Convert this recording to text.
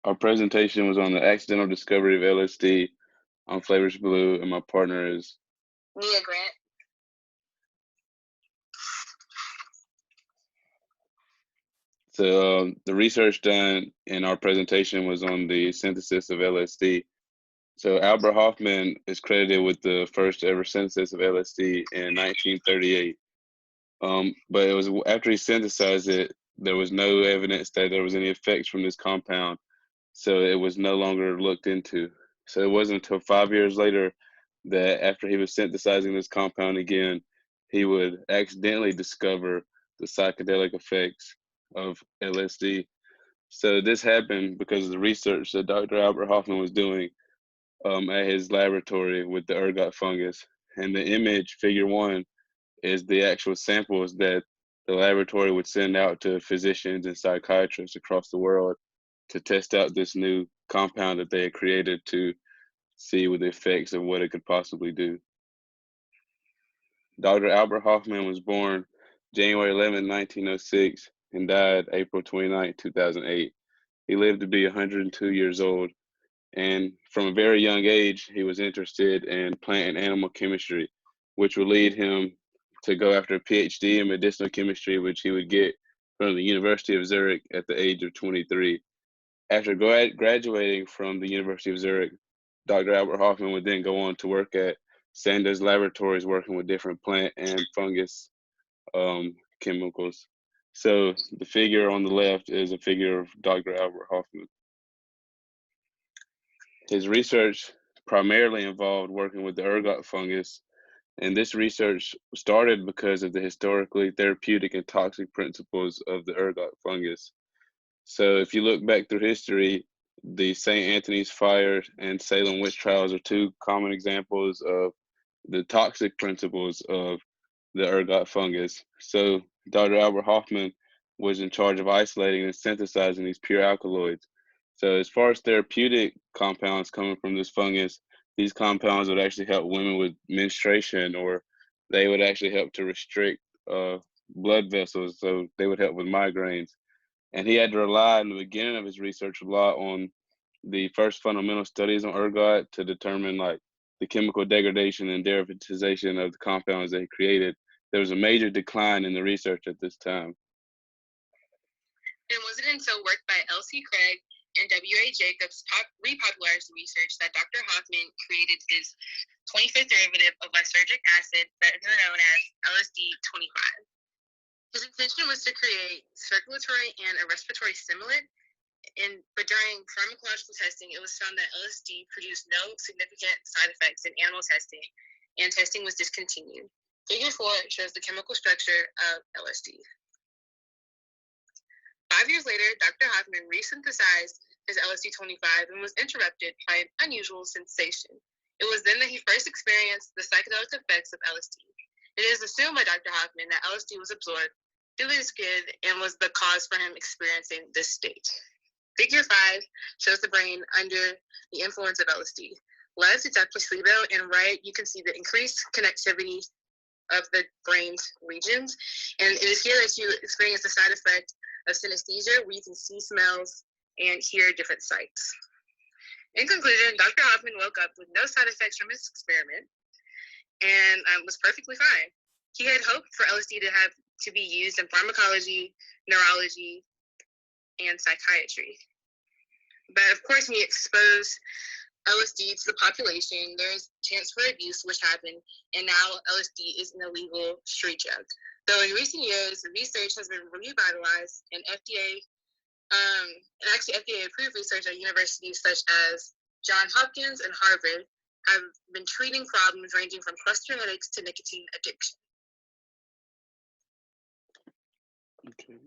Our presentation was on the accidental discovery of LSD on Flavoris Belue, and my partner is Nia Grant. So the research done in our presentation was on the synthesis of LSD. So Albert Hoffman is credited with the first ever synthesis of LSD in 1938. But it was after he synthesized it, there was no evidence that there was any effects from this compound. So it was no longer looked into. So it wasn't until 5 years later that after he was synthesizing this compound again, he would accidentally discover the psychedelic effects of LSD. So this happened because of the research that Dr. Albert Hoffman was doing at his laboratory with the ergot fungus. And the image, figure one, is the actual samples that the laboratory would send out to physicians and psychiatrists across the world to test out this new compound that they had created to see what the effects of what it could possibly do. Dr. Albert Hoffman was born January 11, 1906, and died April 29, 2008. He lived to be 102 years old, and from a very young age, he was interested in plant and animal chemistry, which would lead him to go after a PhD in medicinal chemistry, which he would get from the University of Zurich at the age of 23. After graduating from the University of Zurich, Dr. Albert Hoffman would then go on to work at Sandoz Laboratories, working with different plant and fungus chemicals. So the figure on the left is a figure of Dr. Albert Hoffman. His research primarily involved working with the ergot fungus, and this research started because of the historically therapeutic and toxic principles of the ergot fungus. So if you look back through history, the St. Anthony's fire and Salem witch trials are two common examples of the toxic principles of the ergot fungus. So Dr. Albert Hoffman was in charge of isolating and synthesizing these pure alkaloids. So as far as therapeutic compounds coming from this fungus, these compounds would actually help women with menstruation, or they would actually help to restrict blood vessels, so they would help with migraines. And he had to rely in the beginning of his research a lot on the first fundamental studies on ergot to determine like the chemical degradation and derivatization of the compounds that he created. There was a major decline in the research at this time. It wasn't until work by L.C. Craig and W.A. Jacobs repopularized the research that Dr. Hoffman created his 25th derivative of lysergic acid, better known as LSD-25. His intention was to create circulatory and a respiratory stimulant, but during pharmacological testing, it was found that LSD produced no significant side effects in animal testing, and testing was discontinued. Figure 4 shows the chemical structure of LSD. 5 years later, Dr. Hoffman resynthesized his LSD-25 and was interrupted by an unusual sensation. It was then that he first experienced the psychedelic effects of LSD. It is assumed by Dr. Hoffman that LSD was absorbed through his skin and was the cause for him experiencing this state. Figure 5 shows the brain under the influence of LSD. Left, it's at placebo, and right, you can see the increased connectivity of the brain's regions. And it is here that you experience the side effect of synesthesia, where you can see smells and hear different sights. In conclusion, Dr. Hoffman woke up with no side effects from his experiment and was perfectly fine. He had hoped for LSD to be used in pharmacology, neurology, and psychiatry. But of course, when you expose LSD to the population, there's chance for abuse, which happened, and now LSD is an illegal street drug. Though in recent years, the research has been revitalized, and FDA-approved research at universities such as Johns Hopkins and Harvard have been treating problems ranging from cluster headaches to nicotine addiction. Okay.